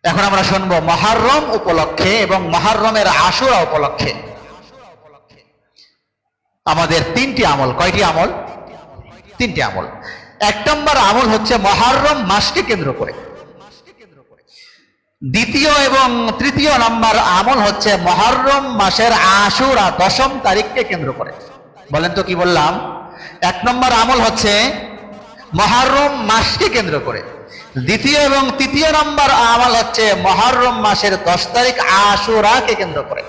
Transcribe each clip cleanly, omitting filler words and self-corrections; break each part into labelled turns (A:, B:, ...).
A: এখন আমরা শুনবো মুহররম উপলক্ষে এবং মুহররমের আশুরা উপলক্ষে আমাদের তিনটি আমল। কয়টি আমল? তিনটি আমল। এক নম্বর আমল হচ্ছে মুহররম মাসকে কেন্দ্র করে। দ্বিতীয় এবং তৃতীয় নম্বর আমল হচ্ছে মুহররম মাসের আশুরা 10ম তারিখকে কেন্দ্র করে। বলেন তো কি বললাম? এক নম্বর আমল হচ্ছে মুহররম মাসকে কেন্দ্র করে। দ্বিতীয় এবং তৃতীয় নম্বর আমল হচ্ছে মুহররম মাসের 10 তারিখ আশুরাকে কেন্দ্র করে।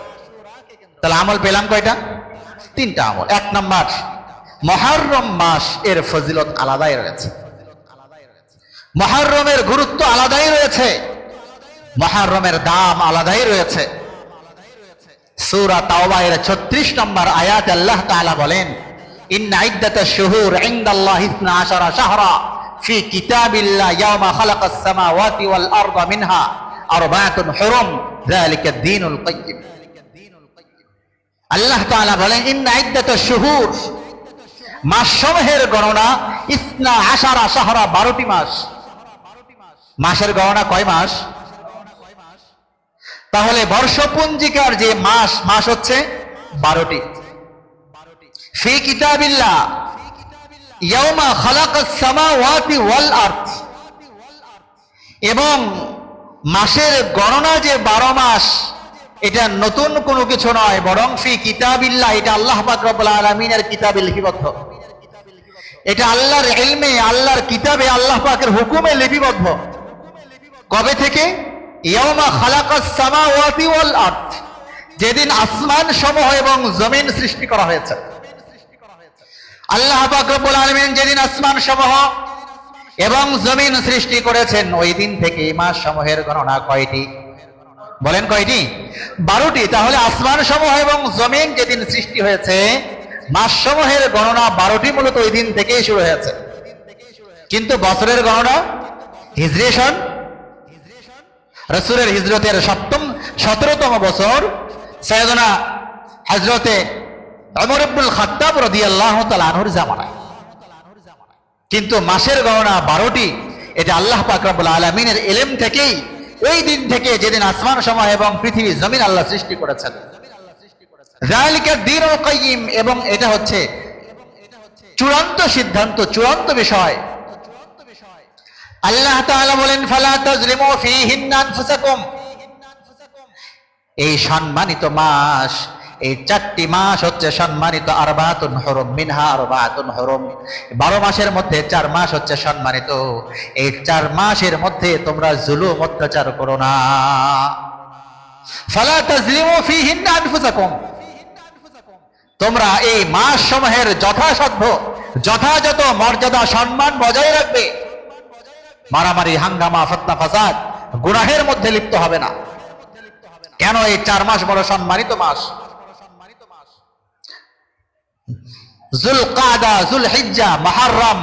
A: তাহলে আমল পেলাম কয়টা? তিনটা আমল। এক নম্বর, মুহররম মাস এর ফজিলত আলাদাই রয়েছে, মুহররমের গুরুত্ব আলাদাই রয়েছে, মুহররমের দাম আলাদাই রয়েছে। সূরা তাওবা এর 36 নম্বর আয়াত আল্লাহ তাআলা বলেন, ইন্না ইদ্দাতাশ শুহুর ইনদাল্লাহি 12 শাহরা ফি কিতাবিল্লাহ ইয়াওমা খালাকাস সামাওয়াতি ওয়াল আরদা মিনহা আরবাআতুন হুরুম যালিকা দ্বীনুল কাইয়্যিম। আল্লাহ তাআলা বলেন, ইন্না ইদ্দাতাশ শুহুর, মাসসমূহের গণনা, 12 শাহরা 12টি মাস। মাসের গণনা কয় মাস? তাহলে বর্ষপঞ্জিকার যে মাস হচ্ছে 12টি। ফি কিতাবিল্লাহ ইয়াওমা খালাকাস সামাওয়াতি ওয়াল আরদ, এবং মাসের গণনা যে 12 মাস, এটা নতুন কোনো কিছু নয়, বরং ফি কিতাবিল্লাহ, এটা আল্লাহ পাক রব্বুল আলামিনের কিতাবে লিপিবদ্ধ। এটা আল্লাহর ইলমে, আল্লাহর কিতাবে, আল্লাহ পাকের হুকুমে লিপিবদ্ধ। কবে থেকে? ইয়াওমা খালাকাস সামাওয়াতি ওয়াল আরদ, যেদিন আসমান সমূহ এবং জমিন সৃষ্টি করা হয়েছে। আল্লাহ পাক রব্বুল আলামিন যেদিন আসমান সমূহ এবং জমিন সৃষ্টি করেছেন, ওই দিন থেকে মাস সমূহের গণনা কয়টি? বলেন কয়টি? 12টি। তাহলে আসমান সমূহ এবং জমিন যেদিন সৃষ্টি হয়েছে, মাস সমূহের গণনা 12টি মূলত ওই দিন থেকেই শুরু হয়েছে। কিন্তু বছরের গণনা হিজরি সন, রাসূলের হিজরতের 17তম বছর সাইয়েদনা হযরতে ওমর ইবনুল খাত্তাব রাদিয়াল্লাহু তাআলা আনহুর জামানায়। কিন্তু মাসের গণনা 12টি, এটা আল্লাহ পাক রব্বুল আলামিনের ইলম থেকেই, ওই দিন থেকে যেদিন আসমান সমূহ এবং পৃথিবী জমিন আল্লাহ সৃষ্টি করেছেন। যালিকা দ্বীনুল কাইয়্যিম, এবং এটা হচ্ছে চূড়ান্ত সিদ্ধান্ত, চূড়ান্ত বিষয়। আল্লাহ তাআলা বলেন, ফালা তাজলিমু ফীহিন্না আনফুসাকুম, এই সম্মানিত মাস, এই 4টি মাস হচ্ছে সম্মানিত। আরবাআতুন হুরুম মিনহা আরবাআতুন হুরুম, 12 মাসের মধ্যে 4 মাস হচ্ছে সম্মানিত। এই 4 মাসের মধ্যে তোমরা জুলুম অত্যাচার করো না। ফালা তাজলিমু ফীহিন্না আনফুসাকুম, তোমরা এই মাস সমূহের যথাসাধ্য যথাযথ মর্যাদা সম্মান বজায় রাখবে। মারামারি, হাঙ্গামা, ফতনা, ফাসাদ, গুনাহের মধ্যে লিপ্ত হবে না। কেন? এই 4 মাস বড় সম্মানিত মাস। যুলকাদা, যুলহিজ্জা, মুহররম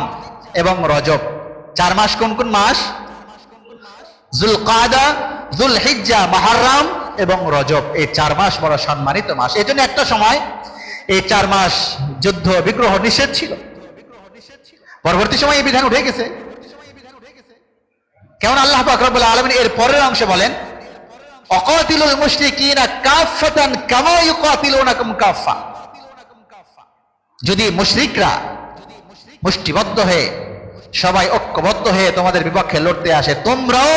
A: এবং রজব, 4 মাস। কোন কোন মাস? যুলকাদা, যুলহিজ্জা, মুহররম এবং রজব, এই 4 মাস বড় সম্মানিত মাস। এই জন্য একটা সময় এই 4 মাস যুদ্ধ বিগ্রহ নিষেধ ছিল। পরবর্তী সময় এই বিধান উঠে গেছে। কেমন? আল্লাহ পাক রব্বুল আলামিন এর পরের অংশে বলেন, অকাতিলুল মুশরিকিনা কাফাতান কামা ইউকাতিলুনাকুম কাফা, যদি মুশরিকরা মুষ্টিবদ্ধ হয়ে, সবাই ঐক্যবদ্ধ হয়ে তোমাদের বিপক্ষে লড়তে আসে, তোমরাও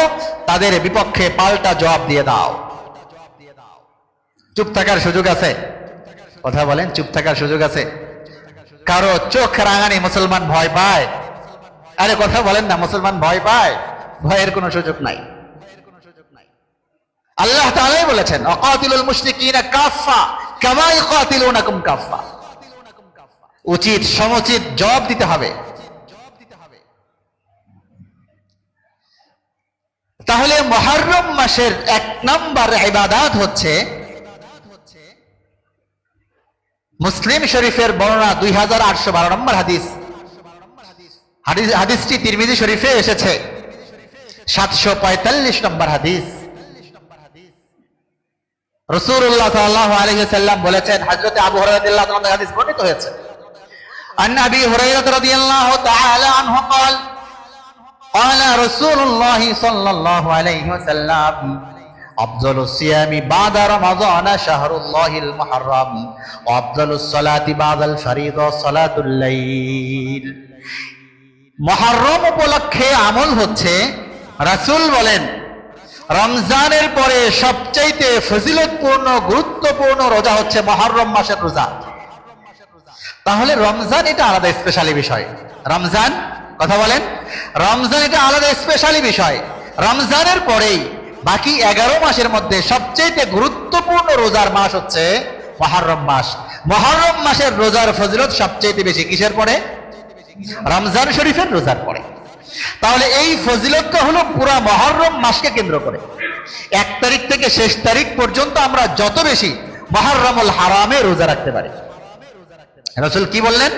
A: তাদের বিপক্ষে পাল্টা জবাব দিয়ে দাও। চুপ থাকার সুযোগ আছে? কথা বলেন, চুপ থাকার সুযোগ আছে? কারো চোখ রাঙানি মুসলমান ভয় পায়? আরে কথা বলেন না, মুসলমান ভয় পায়? ভয়ের কোনো সুযোগ নাই। আল্লাহ তাআলাই বলেছেন, অকাতিলুল মুশরিকিনা কাফা কামা ইউকাতিলুনাকুম কাফা, উচিত সমুচিত জবাব দিতে হবে। তাহলে মুহররম মাসের 1 নম্বর ইবাদত হচ্ছে, মুসলিম শরীফের বর্ণনা 2812 নম্বর হাদিস, হাদিসটি তিরমিজি শরীফে এসেছে 745 নম্বর হাদিস। রাসূলুল্লাহ সাল্লাল্লাহু আলাইহি ওয়াসাল্লাম বলেছেন, হযরত আবু হুরায়রা রাদিয়াল্লাহু তাআলা থেকে হাদিস বর্ণিত হয়েছে, আন আবি হুরায়রা রাদিয়াল্লাহু তাআলা আনহু قال قال رسول الله صلى الله عليه وسلم أفضل الصيام بعد رمضان شهر الله المحرم وأفضل الصلاة بعد الفريضة صلاة الليل। মুহররম উপলক্ষে আমল হচ্ছে, রাসূল বলেন রমজানের পরে সবচাইতে ফজিলতপূর্ণ গুরুত্বপূর্ণ রোজা হচ্ছে মুহররম মাসের রোজা। তাহলে রমজান এটা আলাদা স্পেশালি বিষয়। রমজান, কথা বলেন, রমজান এটা আলাদা স্পেশালি বিষয়। রমজানের পরেই বাকি 11 মাসের মধ্যে সবচেয়ে গুরুত্বপূর্ণ রোজার মাস হচ্ছে মুহররম মাস। মুহররম মাসের রোজার ফজিলত সবচেয়ে বেশি কিসের পরে? রমজান শরীফের রোজার পরে। তাহলে এই ফজিলতটা হলো পুরা মুহররম মাসকে কেন্দ্র করে। 1 তারিখ থেকে শেষ তারিখ পর্যন্ত আমরা যত বেশি মুহররমুল হারামে রোজা রাখতে পারি। রাসূল কি বললেন?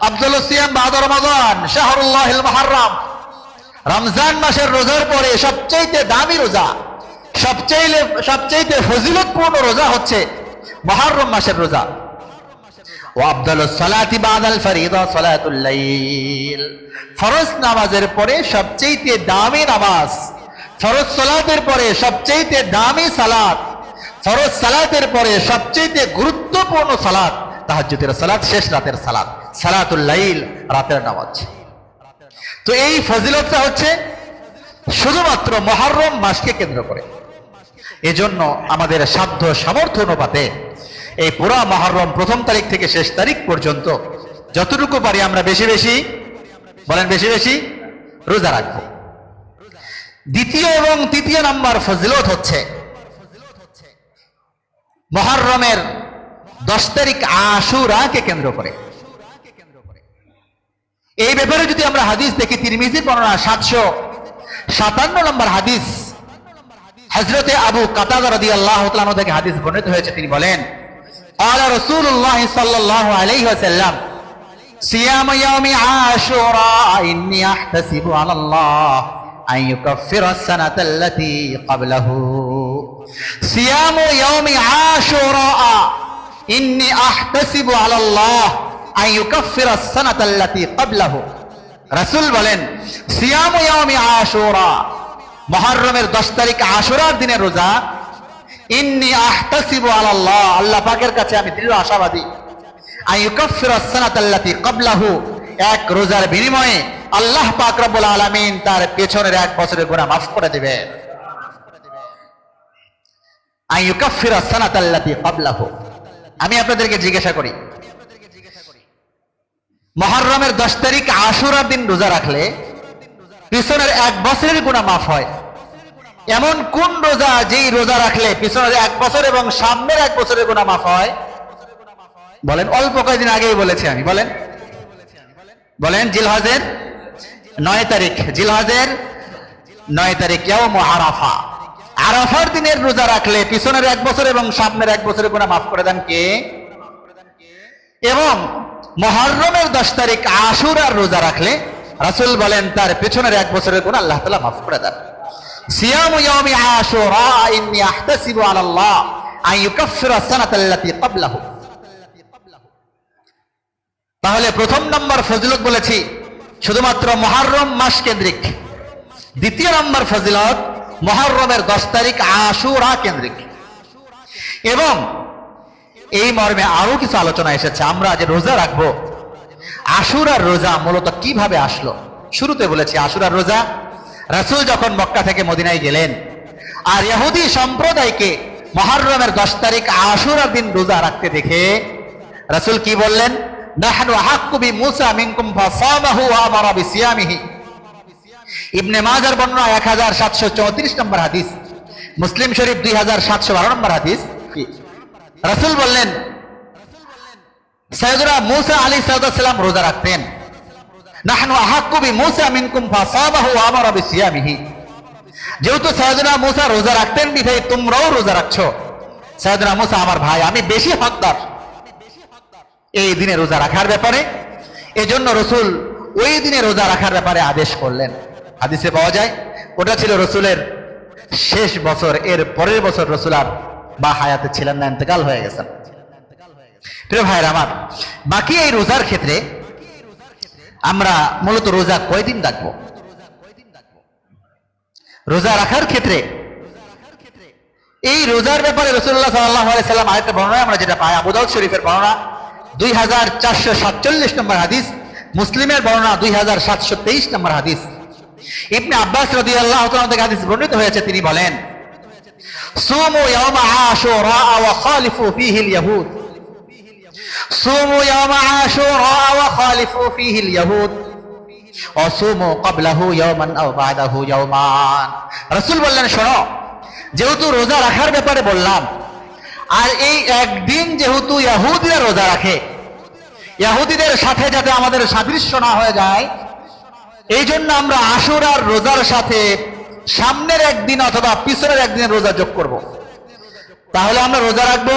A: আফজালুস সিয়াম বাদা রমাদান শাহরুল্লাহিল মুহাররম। রমজান মাসের রোজার পরে সবচেয়ে দামি রোজা, সবচেয়ে ফজিলতপূর্ণ রোজা হচ্ছে মুহররম মাসের রোজা। ওয়া আফদালুস সালাতি বাদাল ফরিদা সালাতুল লাইল। ফরজ নামাজের পরে সবচেয়ে দামি নামাজ, ফরজ সালাতের পরে সবচেয়ে দামি সালাত, ফরজ সালাতের পরে সবচেয়ে গুরুত্বপূর্ণ সালাত তাহাজ্জুদের সালাত, শেষ রাতের সালাত, সালাতুল লাইল, রাতের নামাজ। তো এই ফজিলতটা হচ্ছে শুধুমাত্র মুহররম মাসকে কেন্দ্র করে। এজন্য আমাদের সাধ্য সামর্থ্য অনুপাতে এই পুরা মুহররম 1 তারিখ থেকে শেষ তারিখ পর্যন্ত যতটুকু পারি আমরা বেশি বেশি, বলেন বেশি বেশি রোজা রাখবো। দ্বিতীয় এবং তৃতীয় নাম্বার ফজিলত হচ্ছে মুহররমের 10 তারিখ আশুরাকে কেন্দ্র করে। এই ব্যাপারে যদি আমরা হাদিস দেখি, তিরমিজির বর্ণনা 757 নম্বর হাদিস, হযরতে আবু কাতাদা রাদিয়াল্লাহু তাআলা আনহু থেকে হাদিস বর্ণিত হয়েছে। তিনি বলেন, قال رسول الله صلى الله عليه وسلم صيام يوم عاشوراء إني أحتسب على الله أن يكفر السنة التي قبله صيام يوم عاشوراء إني أحتسب على الله أن يكفر السنة التي قبله। রাসূল বলেন সিয়াম ইয়াউমি আশুরা, মুহররমের 10 তারিখ আশুরার দিনের রোজা, ইন্নী আহতাসিবু আলাল্লাহ, আল্লাহ পাকের কাছে আমি দৃঢ় আশাবাদী, আন ইউকাফিরাস সানাতাল্লাতী ক্বাবলাহু, এক রোজার বিনিময়ে আল্লাহ পাক রব্বুল আলামিন তার পেছনের 1 বছরের গুনাহ মাফ করে দিবেন। আন ইউকাফিরাস সানাতাল্লাতী ক্বাবলাহু। আমি আপনাদেরকে জিজ্ঞাসা করি, মুহররমের 10 তারিখ আশুরার দিন রোজা রাখলে পিছনের 1 বছরের গুনাহ মাফ হয়? এমন কোন রোজা যেই রোজা রাখলে পিছনের 1 বছর এবং সামনের 1 বছরের গুনাহ মাফ হয়? বলেন, অল্প কয়েকদিন আগেই বলেছি আমি, বলেন বলেন জিলহজের 9 তারিখ, জিলহজের 9 তারিখ ইয়াউম আরাফা। আরাফার দিনের রোজা রাখলে পিছনের 1 বছর এবং সামনের 1 বছরের গুনাহ মাফ করে দেন কে? এবং মুহররমের 10 তারিখ আশুরার রোজা রাখলে রাসূল বলেন তার পেছনের 1 বছরের গুনাহ আল্লাহ তাআলা মাফ করে দেন। সিয়ামু ইয়াউমি আশুরা ইন্নী আহতাসিবু আলাল্লাহ আন ইউকাফিরা সানাতাল্লাতী ক্বাবলাহু। তাহলে প্রথম নম্বর ফজিলত বলেছি শুধুমাত্র মুহররম মাস কেন্দ্রিক। দ্বিতীয় নম্বর ফজিলত মুহররমের 10 তারিখ আশুরা কেন্দ্রিক। এবং এই মর্মে আরো কিছু আলোচনা এসেছে। আমরা যে রোজা রাখবো, আশুরার রোজা মূলত কিভাবে আসলো? শুরুতে বলেছি আশুরার রোজা রাসূল যখন মক্কা থেকে মদিনায় গেলেন আর ইহুদি সম্প্রদায়কে মুহররমের 10 তারিখ আশুরার দিন রোজা রাখতে দেখে রাসূল কি বললেন? নাহনু আহাক্কু বিমূসা মিনকুম ফাসামাহু ওয়া আমারা বিসিয়ামিহি। ইবনে মাজার বর্ণনা 1734 নম্বর হাদিস, মুসলিম শরীফ 2712 নম্বর হাদিস। রাসূল বললেন সাইয়েদনা মূসা আলাইহিস সালাম রোজা রাখতেন। নাহনু আহাক্কু বিমূসা মিনকুম ফাসামাহু ওয়া আমারা বিসিয়ামিহি। যেহেতু সাইয়েদনা মূসা রোজা রাখতেন বিধায় তোমরাও রোজা রাখছো। সাইয়েদনা মূসা আমার ভাই, আমি বেশি হকদার এই দিনে রোজা রাখার ব্যাপারে। এজন্য রাসূল ওই দিনে রোজা রাখার ব্যাপারে আদেশ করলেন। হাদিসে পাওয়া যায় ওটা ছিল রাসূলের শেষ বছর, এর পরের বছর রাসূল আর বা হায়াতে ছিলেন না, ইন্তেকাল হয়ে গেছেন। প্রিয় ভাইরা আমার, বাকি এই রোজার ক্ষেত্রে আমরা মূলত রোজা কয়দিন রাখবো? রোজা রাখার ক্ষেত্রে এই রোজার ব্যাপারে রাসূলুল্লাহ সাল্লাল্লাহু আলাইহি সাল্লাম আরেকটা বর্ণনা আমরা যেটা পাই আবু দাউদ শরীফের বর্ণনা 2447 নম্বর হাদিস, মুসলিমের বর্ণনা 2723 নম্বর হাদিস। ইবনে আব্বাস রাদিয়াল্লাহু তাআলা থেকে হাদিস বর্ণিত হয়েছে, তিনি বলেন সুমু ইয়াওমা আশুরা ওয়া খালিফু ফীহি আল-ইয়াহুদ, সুমু ইয়াওমা আশুরা ওয়া খালিফু ফীহি আল-ইয়াহুদ ওয়া সুমু ক্বাবলাহু ইয়াওমান আও বা'দাহু ইয়াওমান। রাসূল বললেন, শোনো, যেহেতু রোজা রাখার ব্যাপারে বললাম, আর এই একদিন যেহেতু ইহুদিরা রোজা রাখে, ইহুদিদের সাথে যাতে আমাদের সাদৃশ্য না হয়ে যায়, এই জন্য আমরা আশুরার রোজার সাথে সামনের একদিন অথবা পিছনের একদিনের রোজা যোগ করব। তাহলে আমরা রোজা রাখবো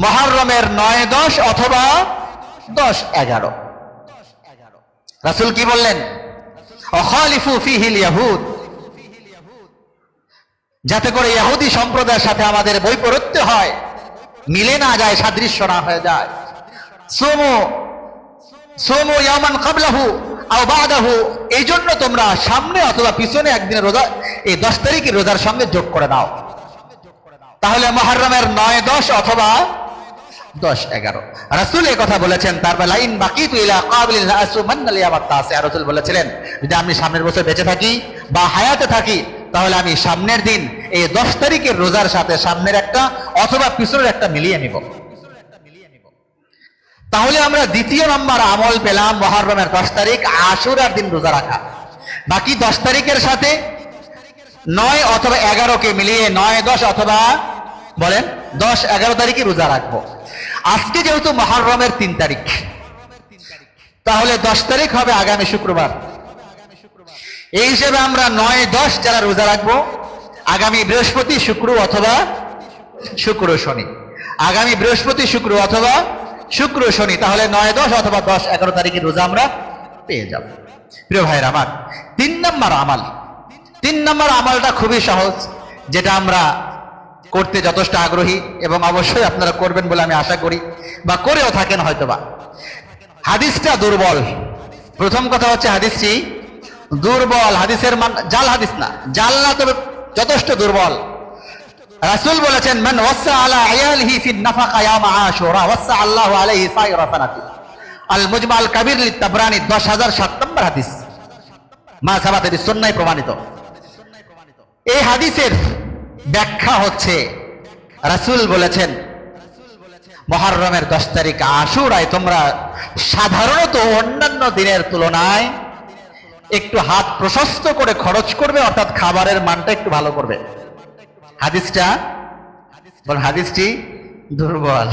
A: মুহররমের 9-10 অথবা 10-11। রাসূল কি বললেন? খালিফু ফীহি আল-ইয়াহুদ, যাতে করে ইহুদি সম্প্রদায়ের সাথে আমাদের বৈপরীত্য হয়, মিলে না যায়, সাদৃশ্য না হয়ে যায়। সুমু ইয়াওমান ক্বাবলাহু আও বা'দাহু, এই জন্য তোমরা সামনে অথবা পিছনে একদিনের রোজা এই 10 তারিখের রোজার সঙ্গে যোগ করে দাও। তাহলে মুহররমের 9-10 অথবা 10-11। রাসূল এই কথা বলেছেন। তারপর লাইন বাকিতু ইলা কাবিল আসুমান্নাল ইয়ামাত তাসি, রাসূল বলেছিলেন, যদি আমি সামনের বছর বেঁচে থাকি বা হায়াতে থাকি, তাহলে আমি সামনের দিন এই 10 তারিখের রোজার সাথে সামনের একটা অথবা পিছনের একটা মিলিয়ে নিব। তাহলে আমরা দ্বিতীয় নম্বর আমল পেলাম মুহররমের 10 তারিখ আশুরার দিন রোজা রাখা। বাকি 10 তারিখের সাথে 9 অথবা 11 কে মিলিয়ে 9-10 অথবা বলেন 10-11 তারিখে রোজা রাখবো। আজকে যেহেতু মুহররমের 3 তারিখ, তাহলে 10 তারিখ হবে আগামী শুক্রবার। এই হিসেবে আমরা 9-10 যারা রোজা রাখবো আগামী বৃহস্পতি শুক্র অথবা শুক্র শনি, আগামী বৃহস্পতি শুক্র অথবা শুক্র শনি, তাহলে 9-10 অথবা 10-11 তারিখের রোজা আমরা পেয়ে যাব। প্রিয় ভাইরা আমার, 3 নম্বর আমলটা খুবই সহজ, যেটা আমরা করতে যথেষ্ট আগ্রহী এবং অবশ্যই আপনারা করবেন বলে আমি আশা করি, বা করেও থাকেন হয়তোবা। হাদিসটা দুর্বল। প্রথম কথা হচ্ছে হাদিসটি দুর্বল, হাদিসের মান জাল হাদিস না, জাল না, তবে যথেষ্ট দুর্বল। রাসূল বলেছেন, মান ওয়াসা আলা আয়ালিহি ফি নাফাকা ইয়াম আশুরা ওয়াসা আল্লাহু আলাইহি সাইরা সানাতি। আল মুজমাল কাবীর লিতাবরানি 10007 নম্বর হাদিস, মা সাবাতে বিসুন্নাহ প্রমাণিত। এই হাদিসের ব্যাখ্যা হচ্ছে, রাসূল বলেছেন মুহররমের 10 তারিখ আশুরায় তোমরা সাধারণত অন্যান্য দিনের তুলনায় একটু হাত প্রশস্ত করে খরচ করবে, অর্থাৎ খাবারের মানটা একটু ভালো করবে। হাদিসটি দুর্বল।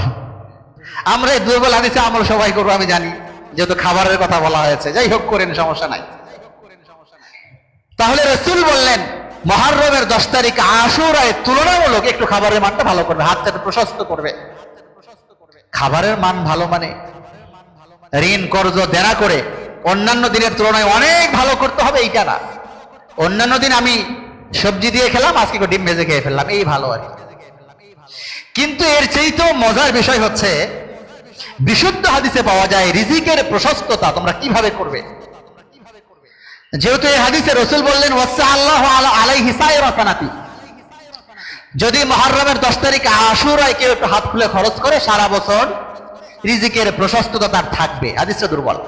A: আমরা এই দুর্বল হাদিসে আমল সবাই করবো আমি জানি, যেহেতু খাবারের কথা বলা হয়েছে। যাই হোক, করেন, সমস্যা নাই। তাহলে রাসূল বললেন মুহররমের 10 তারিখ আশুরায় তুলনামূলক একটু খাবারের মানটা ভালো করবে, হাতটা একটু প্রশস্ত করবে। খাবারের মান ভালো মানে ঋণ কর্জ দেনা করে অন্যান্য দিনের তুলনায় অনেক ভালো করতে হবে এইটা না। অন্যান্য দিন আমি সবজি দিয়ে খেলাম, আজকে ডিম ভেজে খেয়ে ফেললাম, এই ভালো আর কি। কিন্তু এর চেয়েও মজার বিষয় হচ্ছে, বিশুদ্ধ হাদিসে পাওয়া যায় রিজিকের প্রশস্ততা তোমরা কিভাবে করবে। যেহেতু এই হাদিসে রাসূল বললেন ওয়াসা আল্লাহু আলাইহি সাইরা সানাতি, যদি মুহররমের 10 তারিখ আশুরায় কেউ একটু হাত খুলে খরচ করে, সারা বছর রিজিকের প্রশস্ততা তার থাকবে। হাদিসটা দুর্বল।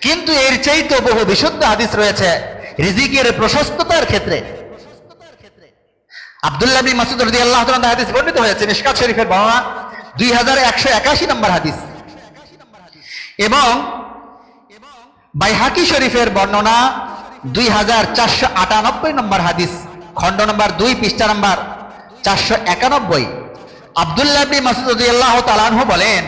A: কিন্তু এর চাইতে বহু বিশুদ্ধ হাদিস রয়েছে রিজিকের প্রশস্ততার ক্ষেত্রে। আব্দুল্লাহ বিন মাসউদ রাদিয়াল্লাহু তাআলা হাদিস বর্ণিত হয়েছে, মিশকাত শরীফের বর্ণনা 2181 নম্বর হাদিস, এবং বাইহাকি শরীফের বর্ণনা 2498 নম্বর হাদিস, খণ্ড নম্বর 2, পৃষ্ঠা নম্বর 491। আব্দুল্লাহ বিন মাসউদ রাদিয়াল্লাহু তাআলা আনহু বলেন,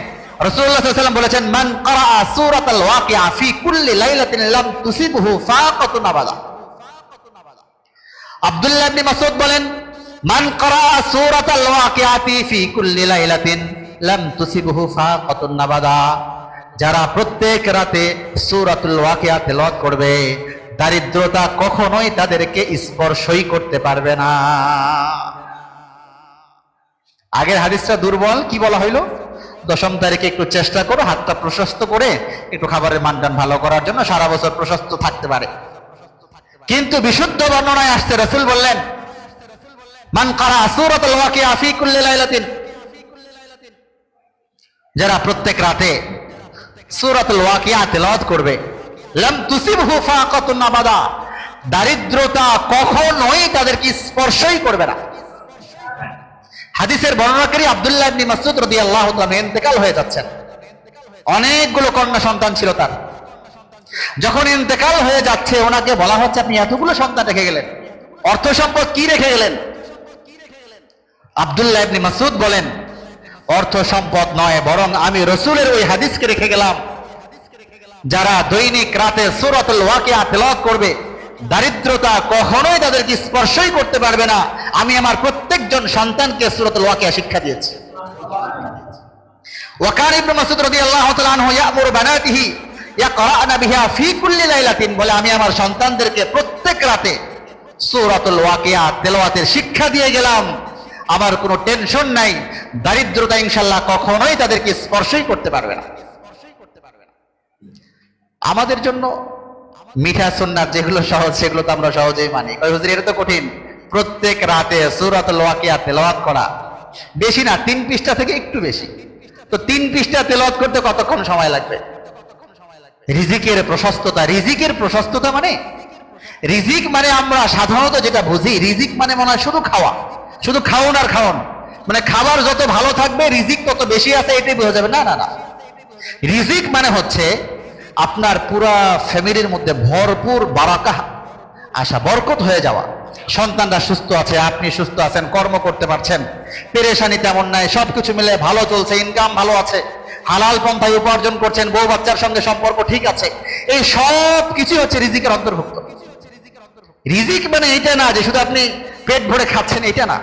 A: রাসূলুল্লাহ সাল্লাল্লাহু আলাইহি ওয়াসাল্লাম বলেছেন, মান ক্বারাআ সূরাতাল ওয়াকিআ ফি কুল্লি লাইলাতিন লাম তুসিবহু ফাকাতুন আবাদা। আব্দুল্লাহ ইবনে মাসউদ বলেন, মান ক্বারাআ সূরাতাল ওয়াকিআতি ফি কুল্লি লাইলাতিন লাম তুসিবহু ফাকাতুন আবাদা। যারা প্রত্যেক রাতে সূরাতুল ওয়াকিআ তেলাওয়াত করবে, দারিদ্রতা কখনোই তাদেরকে স্পর্শই করতে পারবে না। আগের হাদিসটা দুর্বল। কি বলা হইল? 10 তারিখে একটু চেষ্টা করো হাতটা প্রশস্ত করে একটু খাবারের মানটান ভালো করার জন্য, সারা বছর প্রশস্ত থাকতে পারে। কিন্তু বিশুদ্ধ বর্ণনায় আসছে, রাসূল বললেন, মান কারা সূরাতুল ওয়াকিয়া ফি কুল্লি লাইলাতিন, যারা প্রত্যেক রাতে সূরাতুল ওয়াকিয়া তেলাওয়াত করবে, লাম তুসিবহু ফাকাতুন আবাদা, দারিদ্রতা কখনোই তাদেরকে স্পর্শই করবে না। হাদিসের বর্ণনাকারী আব্দুল্লাহ ইবনে মাসউদ রাদিয়াল্লাহু তাআলা ইন্তেকাল হয়ে যাচ্ছেন, অনেকগুলো কন্যা সন্তান ছিল তার। যখন ইন্তেকাল হয়ে যাচ্ছে, ওনাকে বলা হচ্ছে আপনি এতগুলো সন্তান রেখে গেলেন, অর্থ সম্পদ কি রেখে গেলেন? আব্দুল্লাহ ইবনে মাসউদ বলেন, অর্থ সম্পদ নয়, বরং আমি রাসূলের ওই হাদিসকে রেখে গেলাম, যারা দৈনিক রাতে সূরাতুল ওয়াকিয়া তেলাওয়াত করবে, দারিদ্রতা কখনোই তাদেরকে স্পর্শই করতে পারবে না। আমি আমার প্রত্যেকজন সন্তানকে সূরাতুল ওয়াকিয়া শিক্ষা দিয়েছি। ওয়াকান ইবনে মাসউদ রাদিয়াল্লাহু তাআলা আনহু ইয়ামুরু বানাতিহি ইয়াকরানা বিহা ফি কুল্লি লাইলাতিন, বলে আমি আমার সন্তানদেরকে প্রত্যেক রাতে সূরাতুল ওয়াকিয়া তেলাওয়াতের শিক্ষা দিয়ে গেলাম। আমার কোনো টেনশন নাই, দারিদ্রতা ইনশাআল্লাহ কখনোই তাদেরকে স্পর্শই করতে পারবে না। আমাদের জন্য মিঠা সুন্নাত যেগুলো সহজ, সেগুলো তো আমরা সহজেই মানি। হুজুর এটা তো কঠিন, প্রত্যেক রাতে সূরাতুল ওয়াকিয়া তেলাওয়াত করা, বেশি না 3 পৃষ্ঠা থেকে একটু বেশি, তো 3 পৃষ্ঠা তেলাওয়াত করতে কতক্ষণ সময় লাগবে? রিজিকের প্রশস্ততা, রিজিকের প্রশস্ততা মানে, রিজিক মানে আমরা সাধারণত যেটা বুঝি, রিজিক মানে মনে হয় শুধু খাওয়া, শুধু খাওন আর খাওন, মানে খাবার যত ভালো থাকবে রিজিক তত বেশি আছে, এটাই বোঝা যাবে। না না না, রিজিক মানে হচ্ছে আপনার পুরা ফ্যামিলির মধ্যে ভরপুর বারাকা আসা, বরকত হয়ে যাওয়া। সন্তানরা সুস্থ আছে, আপনি সুস্থ আছেন, কর্ম করতে পারছেন, পেরেশানি তেমন নাই, সবকিছু মিলে ভালো চলছে, ইনকাম ভালো আছে, হালাল পন্থায় উপার্জন করছেন, বউ বাচ্চার সঙ্গে সম্পর্ক ঠিক আছে, এই সব কিছু হচ্ছে রিজিকের অন্তর্ভুক্ত। রিজিক মানে এটা না যে শুধু আপনি পেট ভরে খাচ্ছেন, এটা না।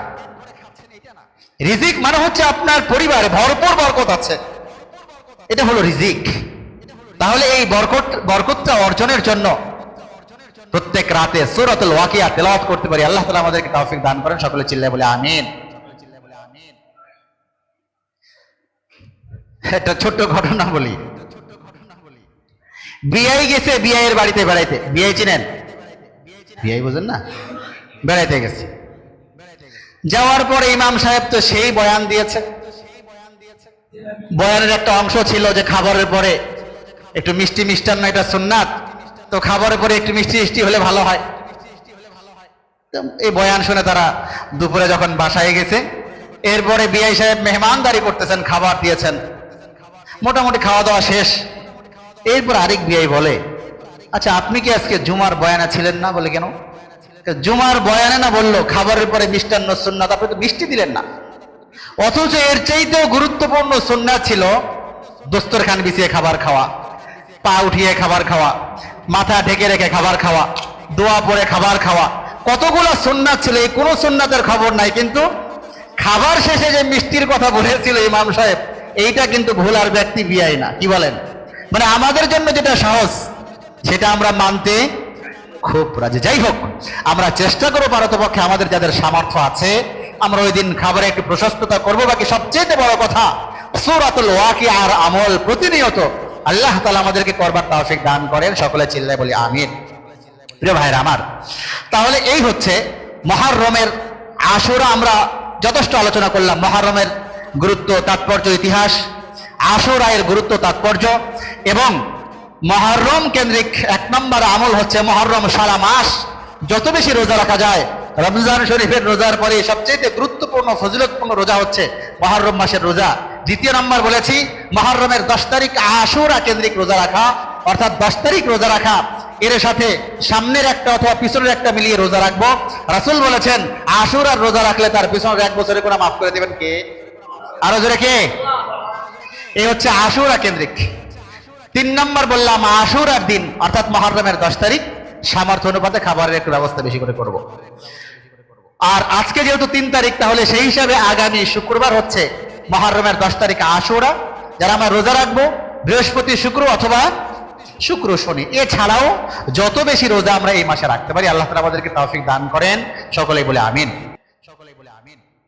A: রিজিক মানে হচ্ছে আপনার পরিবারে ভরপুর বরকত আছে, এটা হলো রিজিক। তাহলে এই বরকতটা অর্জনের জন্য প্রত্যেক রাতে সূরাতুল ওয়াকিয়া তেলাওয়াত করতে পারি। আল্লাহ তাআলা আমাদেরকে তৌফিক দান করেন, সকলে চিল্লায় বলে আমিন। একটা ছোট্ট ঘটনা বলি। বিআই গেছে বিআইয়ের বাড়িতে বেড়াইতে, বিআই চিনেন? বিআই বুঝেন না? বেড়াইতে গেছে, যাওয়ার পরে ইমাম সাহেব তো সেই বয়ান দিয়েছে। বয়ানের একটা অংশ ছিল যে খাবারের পরে একটু মিষ্টি মিষ্টান্ন, এটা সুন্নাত, তো খাবারের পরে একটু মিষ্টি মিষ্টি হলে ভালো হয়। এই বয়ান শুনে তারা দুপুরে যখন বাসায় গেছে, এরপরে বিআই সাহেব মেহমানদারি করতেছেন, খাবার দিয়েছেন, মোটামুটি খাওয়া দাওয়া শেষ। এরপর আরেক বিআই বলে, আচ্ছা আপনি কি আজকে জুমার বয়ানে ছিলেন না? বলে কেন? জুমার বয়ানে না বললো খাবারের পরে মিষ্টান্ন সুন্নাত, আপনি তো মিষ্টি দিলেন না। অথচ এর চাইতেও গুরুত্বপূর্ণ সুন্নাত ছিল দস্তরখান বিছিয়ে খাবার খাওয়া, পা উঠিয়ে খাবার খাওয়া, মাথা ঢেকে রেখে খাবার খাওয়া, দোয়া পড়ে খাবার খাওয়া, কতগুলো সুন্নাত ছিল, এই কোনো সুন্নাতের খবর নাই। কিন্তু খাবার শেষে যে মিষ্টির কথা বলেছিল ইমাম সাহেব, এইটা কিন্তু ভুল আর ব্যক্তি বিআই না। কি বলেন? মানে আমাদের জন্য যেটা সহজ সেটা আমরা মানতে খুব রাজি। যাই হোক, আমরা চেষ্টা করবো পারতপক্ষে আমাদের যাদের সামর্থ্য আছে আমরা ওই দিন খাবারে একটু প্রশস্ততা করবো। বাকি সবচেয়ে বড় কথা সূরাতুল ওয়াকিয়ার আমল প্রতিনিয়ত আল্লাহ তাআলা আমাদেরকে করবার তৌফিক দান করেন, সকলে চিল্লায় বলি আমিন। প্রিয় ভাইরা আমার, তাহলে এই হচ্ছে মুহররমের আশুরা। আমরা যথেষ্ট আলোচনা করলাম মুহররমের গুরুত্ব, তাৎপর্য, ইতিহাস, আশুরা এর গুরুত্ব, তাৎপর্য, এবং মুহররম কেন্দ্রিক 1 নম্বর আমল হচ্ছে মুহররম সারা মাস যত বেশি রোজা রাখা যায়। রমজান শরীফের রোজার পরে সবচেয়ে গুরুত্বপূর্ণ ফজিলতপূর্ণ রোজা হচ্ছে মুহররম মাসের রোজা। 2 নম্বর বলেছি মুহররমের 10 তারিখ আশুরা কেন্দ্রিক রোজা রাখা, অর্থাৎ 10 তারিখ রোজা রাখা, এর সাথে সামনের একটা অথবা পিছনের একটা মিলিয়ে রোজা রাখবো। রাসূল বলেছেন আশুরার রোজা রাখলে তার পিছনের 1 বছরের গুনাহ মাফ করে দেবেন কে? আরো জোরে কে? এই হচ্ছে আশুরা কেন্দ্রিক। 3 নম্বর বললাম আশুরার দিন অর্থাৎ মুহররমের 10 তারিখ সামর্থ্য অনুপাতে খাবারের একটু ব্যবস্থা বেশি করে করব। আর আজকে যেহেতু 3 তারিখ, তাহলে সেই হিসাবে আগামী শুক্রবার হচ্ছে মুহররমের 10 তারিখ আশুরা, যারা আমরা রোজা রাখবো বৃহস্পতি, শুক্র অথবা শুক্র শনি। এছাড়াও যত বেশি রোজা আমরা এই মাসে রাখতে পারি, আল্লাহ তাআলা আমাদেরকে তৌফিক দান করেন, সকলেই বলে আমিন।